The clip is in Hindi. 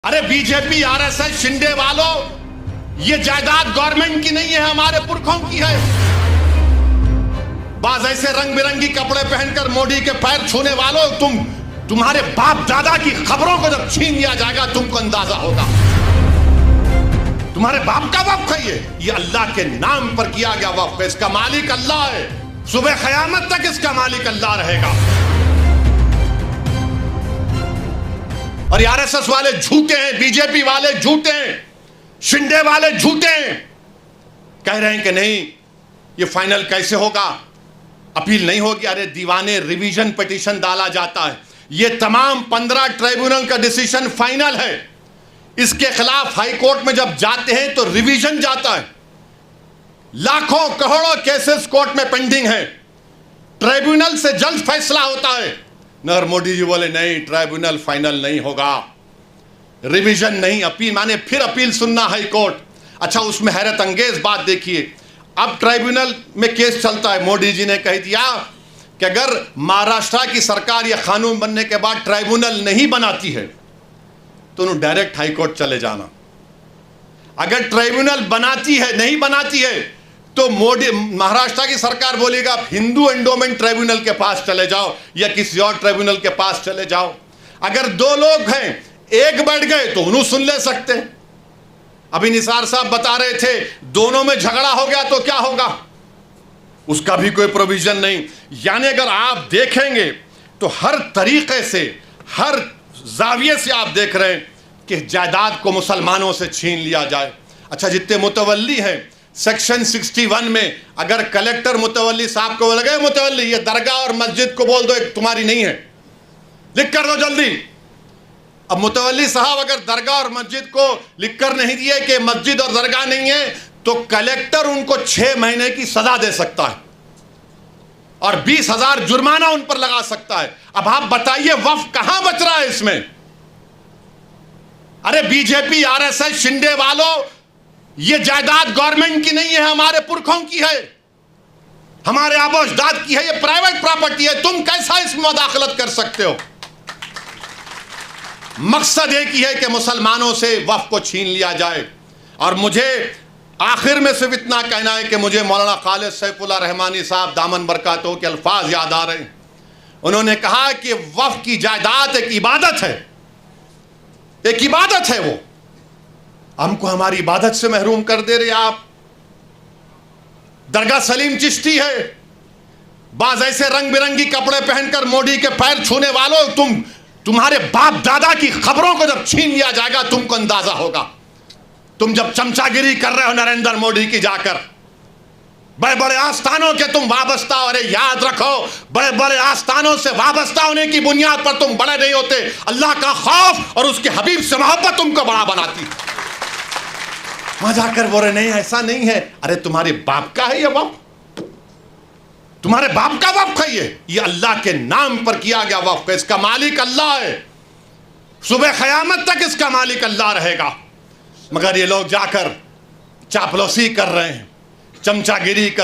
अरे बीजेपी आरएसएस शिंदे वालों, ये जायदाद गवर्नमेंट की नहीं है, हमारे पुरखों की है। बाज ऐसे रंग बिरंगी कपड़े पहनकर मोदी के पैर छूने वालों, तुम्हारे बाप दादा की खबरों को जब छीन लिया जाएगा तुमको अंदाजा होगा। तुम्हारे बाप का वक्फ है ये अल्लाह के नाम पर किया गया वक्फ है। इसका मालिक अल्लाह है, सुबह क़यामत तक इसका मालिक अल्लाह रहेगा। और आरएसएस वाले झूठे हैं, बीजेपी वाले झूठे हैं, शिंदे वाले झूठे हैं। कह रहे हैं कि नहीं ये फाइनल कैसे होगा, अपील नहीं होगी। अरे दीवाने, रिवीजन पिटीशन डाला जाता है, ये तमाम 15 ट्राइब्यूनल का डिसीजन फाइनल है। इसके खिलाफ हाई कोर्ट में जब जाते हैं तो रिवीजन जाता है। लाखों करोड़ों केसेस कोर्ट में पेंडिंग है, ट्राइब्यूनल से जल्द फैसला होता है। नरेंद्र मोदी जी बोले नहीं, ट्राइब्यूनल फाइनल नहीं होगा, रिवीजन नहीं, अपील माने फिर अपील सुनना हाई कोर्ट। अच्छा, उसमें हैरत अंगेज बात देखिए, अब ट्राइब्यूनल में केस चलता है। मोदी जी ने कह दिया कि अगर महाराष्ट्र की सरकार यह कानून बनने के बाद ट्राइब्यूनल नहीं बनाती है तो उन्होंने डायरेक्ट हाई कोर्ट चले जाना। अगर ट्राइब्यूनल बनाती है, नहीं बनाती है, तो मोदी महाराष्ट्र की सरकार बोलेगा आप हिंदू एंडोमेंट ट्राइब्यूनल के पास चले जाओ या किसी और ट्राइब्यूनल के पास चले जाओ। अगर दो लोग हैं, एक बैठ गए तो उन्होंने सुन ले सकते हैं। अभी निसार साहब बता रहे थे दोनों में झगड़ा हो गया तो क्या होगा, उसका भी कोई प्रोविजन नहीं। यानी अगर आप देखेंगे तो हर तरीके से, हर जाविये से आप देख रहे हैं कि जायदाद को मुसलमानों से छीन लिया जाए। अच्छा, जितने मुतवल्ली हैं सेक्शन 61 में, अगर कलेक्टर मुतवल्ली साहब को लगे मुतवल्ली ये दरगाह और मस्जिद को बोल दो एक तुम्हारी नहीं है, लिख कर दो जल्दी। अब मुतवल्ली साहब अगर दरगाह और मस्जिद को लिख कर नहीं दिए कि मस्जिद और दरगाह नहीं है, तो कलेक्टर उनको 6 महीने की सजा दे सकता है और 20,000 जुर्माना उन पर लगा सकता है। अब आप बताइए वक्फ कहां बच रहा है इसमें। अरे बीजेपी आरएसएस शिंदे वालों, ये जायदाद गवर्नमेंट की नहीं है, हमारे पुरखों की है, हमारे आबो अजदाद की है, ये प्राइवेट प्रॉपर्टी है। तुम कैसा इसमें मुदाखलत कर सकते हो। मकसद एक ही है कि मुसलमानों से वक्फ को छीन लिया जाए। और मुझे आखिर में सिर्फ इतना कहना है कि मुझे मौलाना खालिद सैफुल्लाह रहमानी साहब दामन बरकातहू के अल्फाज याद आ रहे हैं। उन्होंने कहा कि वक्फ की जायदाद एक इबादत है, एक इबादत है। वो हमको हमारी इबादत से महरूम कर दे रहे आप। दरगाह सलीम चिश्ती है, बाज ऐसे रंग बिरंगी कपड़े पहनकर मोदी के पैर छूने वालों, तुम्हारे बाप दादा की खबरों को जब छीन लिया जाएगा तुमको अंदाजा होगा। तुम जब चमचागिरी कर रहे हो नरेंद्र मोदी की जाकर, बड़े बड़े आस्थानों के तुम वाबस्ता हो। अरे याद रखो, बड़े बड़े आस्थानों से वाबस्ता होने की बुनियाद पर तुम बड़े नहीं होते। अल्लाह का खौफ और उसके हबीब से मोहब्बत तुमको बड़ा बनाती। वहां जाकर बोले नहीं ऐसा नहीं है। अरे तुम्हारे बाप का है ये वक्फ, तुम्हारे बाप का वक्फ है ये अल्लाह के नाम पर किया गया वक्फ है। इसका मालिक अल्लाह है, सुबह क़यामत तक इसका मालिक अल्लाह रहेगा। मगर ये लोग जाकर चापलूसी कर रहे हैं, चमचागिरी कर